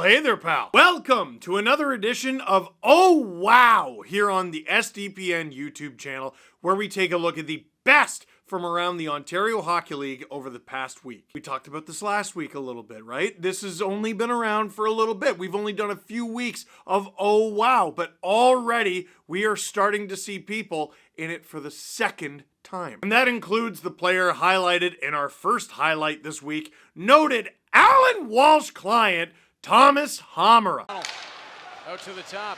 hey there, pal. Welcome to another edition of Oh Wow here on the SDPN YouTube channel, where we take a look at the best from around the Ontario Hockey League over the past week. We talked about this last week a little bit, right? This has only been around for a little bit. We've only done a few weeks of Oh Wow, but already we are starting to see people in it for the second time. And that includes the player highlighted in our first highlight this week, noted Alan Walsh client, Thomas Hamra. Out to the top,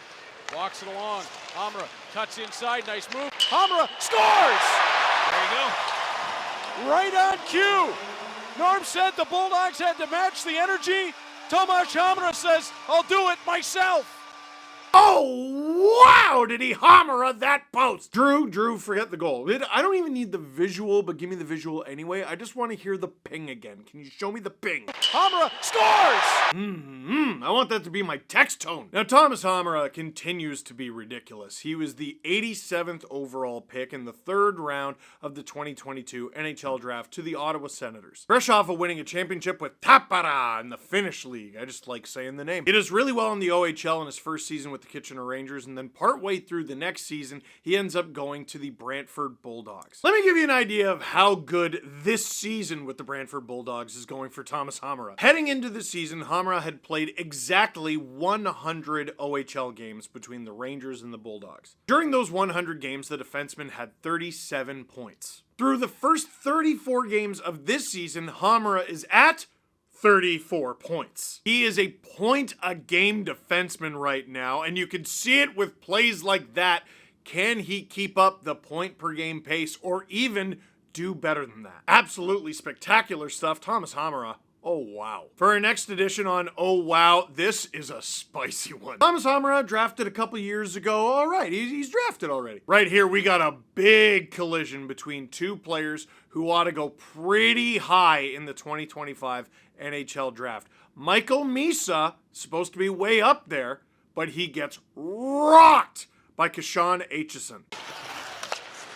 walks it along. Hamra cuts inside, nice move. Hamra scores! There you go. Right on cue. Norm said the Bulldogs had to match the energy. Thomas Hamra says, I'll do it myself. Oh, wow, did he hammer that post? Drew, forget the goal. I don't even need the visual, but give me the visual anyway. I just want to hear the ping again. Can you show me the ping? Hamra scores! I want that to be my text tone. Now, Thomas Hamra continues to be ridiculous. He was the 87th overall pick in the third round of the 2022 NHL draft to the Ottawa Senators. Fresh off of winning a championship with Tappara in the Finnish League. I just like saying the name. He does really well in the OHL in his first season with the Kitchener Rangers, and then partway through the next season, he ends up going to the Brantford Bulldogs. Let me give you an idea of how good this season with the Brantford Bulldogs is going for Thomas Hamra. Heading into the season, Hamra had played exactly 100 OHL games between the Rangers and the Bulldogs. During those 100 games, the defenseman had 37 points. Through the first 34 games of this season, Hamra is at 34 points. He is a point-a-game defenseman right now, and you can see it with plays like that. Can he keep up the point-per-game pace, or even do better than that? Absolutely spectacular stuff. Thomas Hamra. Oh, wow. For our next edition on Oh, Wow, this is a spicy one. Thomas Hamra drafted a couple years ago. All right, he's drafted already. Right here, we got a big collision between two players who ought to go pretty high in the 2025 NHL draft. Michael Misa, supposed to be way up there, but he gets rocked by Gishan Heson.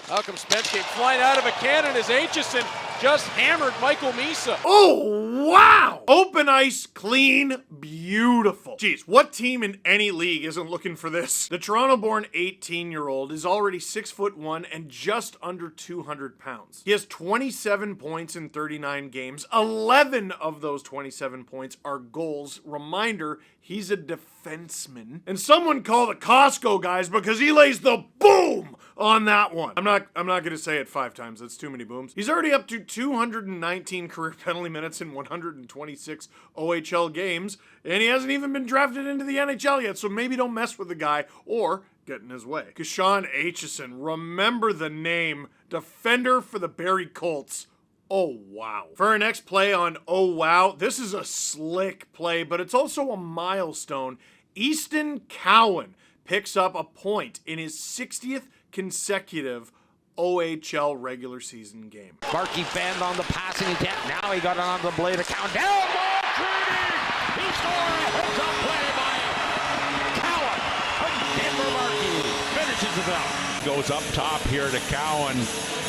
Malcolm Spence came flying out of a cannon as Aitchison just hammered Michael Misa. Oh, wow! Open ice, clean, beautiful. Jeez, what team in any league isn't looking for this? The Toronto-born 18-year-old is already 6'1" and just under 200 pounds. He has 27 points in 39 games. 11 of those 27 points are goals. Reminder, he's a defenseman. And someone call the Costco guys because he lays the boom on that one. I'm not gonna say it 5 times. That's too many booms. He's already up to 219 career penalty minutes in 126 OHL games, and he hasn't even been drafted into the NHL yet, so maybe don't mess with the guy or get in his way. Gishan Heson, remember the name, defender for the Barrie Colts. Oh, wow. For our next play on Oh, Wow, this is a slick play, but it's also a milestone. Easton Cowan picks up a point in his 60th consecutive OHL regular season game. Barkey banned on the passing attempt. Now he got it on the blade account. Down ball shooting! He scored! Heads up play by Cowan. Denver Barkey finishes it up. Goes up top here to Cowan,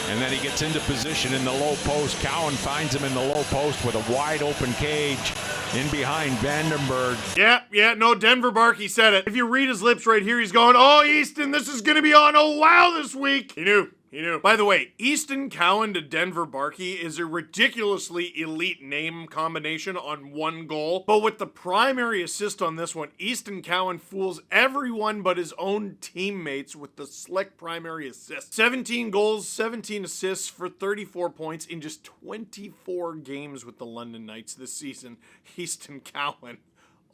and then he gets into position in the low post. Cowan finds him in the low post with a wide open cage in behind Vandenberg. Yeah, no, Denver Barkey said it. If you read his lips right here, he's going, oh, Easton, this is going to be on Oh, Wow this week. He knew. By the way, Easton Cowan to Denver Barkey is a ridiculously elite name combination on one goal. But with the primary assist on this one, Easton Cowan fools everyone but his own teammates with the slick primary assist. 17 goals, 17 assists for 34 points in just 24 games with the London Knights this season. Easton Cowan.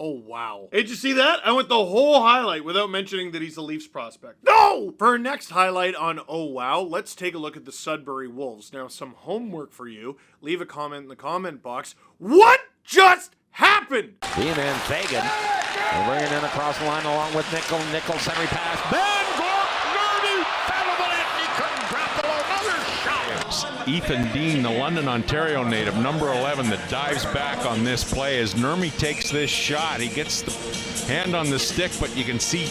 Oh, wow. Hey, did you see that? I went the whole highlight without mentioning that he's a Leafs prospect. No! For our next highlight on Oh, Wow, let's take a look at the Sudbury Wolves. Now, some homework for you. Leave a comment in the comment box. What just happened? D-man Fagan. They're bringing in across the line along with Nickel. Nickel century pass. Ben Gork, Nerdy, fell over it. He couldn't drop the ball. Another shot. Ethan Dean, the London, Ontario native, number 11, that dives back on this play as Nurmi takes this shot. He gets the hand on the stick, but you can see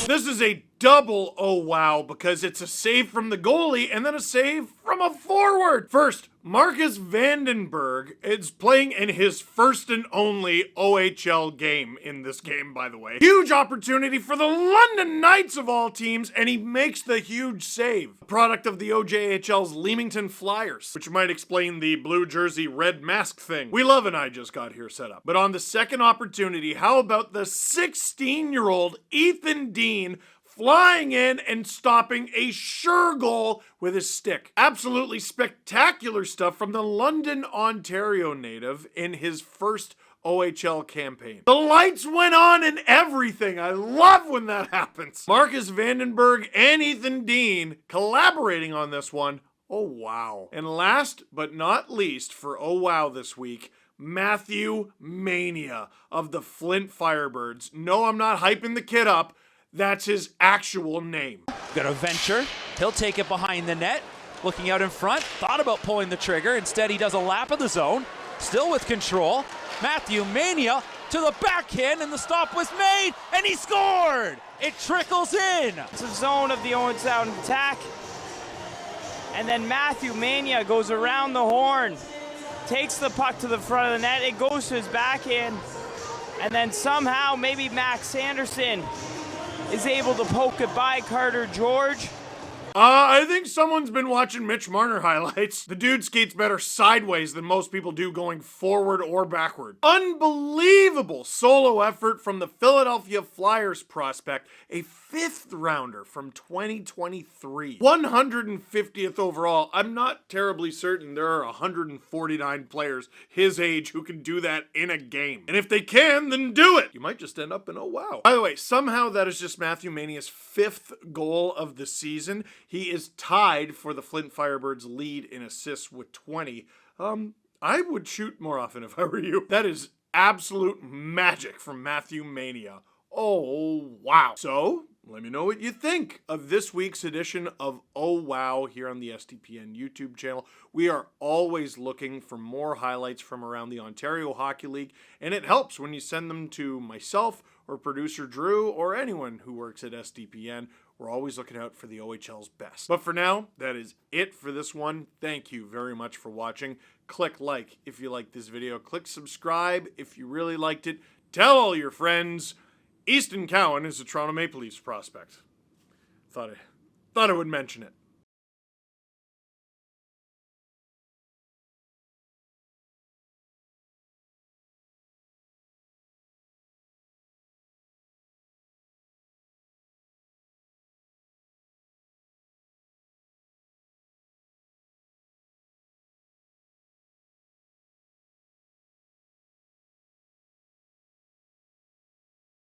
This is a double oh wow because it's a save from the goalie and then a save from a forward. First, Marcus Vandenberg is playing in his first and only OHL game in this game, by the way. Huge opportunity for the London Knights of all teams, and he makes the huge save. A product of the OJHL's Leamington Flyers, which might explain the blue jersey red mask thing. We love an I just got here setup. But on the second opportunity, how about the 16-year-old Ethan Dean flying in and stopping a sure goal with his stick. Absolutely spectacular stuff from the London, Ontario native in his first OHL campaign. The lights went on and everything. I love when that happens. Marcus Vandenberg and Ethan Dean collaborating on this one. Oh, wow. And last but not least for oh, wow this week, Matthew Mania of the Flint Firebirds. No, I'm not hyping the kid up. That's his actual name. Gonna venture. He'll take it behind the net. Looking out in front. Thought about pulling the trigger. Instead, he does a lap of the zone. Still with control. Matthew Mania to the backhand, and the stop was made, and he scored! It trickles in. It's a zone of the Owen Sound attack. And then Matthew Mania goes around the horn. Takes the puck to the front of the net. It goes to his backhand. And then somehow, maybe Max Sanderson is able to poke it by Carter George. I think someone's been watching Mitch Marner highlights. The dude skates better sideways than most people do going forward or backward. Unbelievable solo effort from the Philadelphia Flyers prospect, a 5th rounder from 2023. 150th overall. I'm not terribly certain there are 149 players his age who can do that in a game. And if they can, then do it. You might just end up in oh wow. By the way, somehow that is just Matthew Mania's 5th goal of the season. He is tied for the Flint Firebirds lead in assists with 20. I would shoot more often if I were you. That is absolute magic from Matthew Mania. Oh, wow. So, let me know what you think of this week's edition of Oh Wow here on the SDPN YouTube channel. We are always looking for more highlights from around the Ontario Hockey League, and it helps when you send them to myself or producer Drew or anyone who works at SDPN. We're always looking out for the OHL's best. But for now, that is it for this one. Thank you very much for watching. Click like if you liked this video. Click subscribe if you really liked it. Tell all your friends. Easton Cowan is a Toronto Maple Leafs prospect. Thought I would mention it.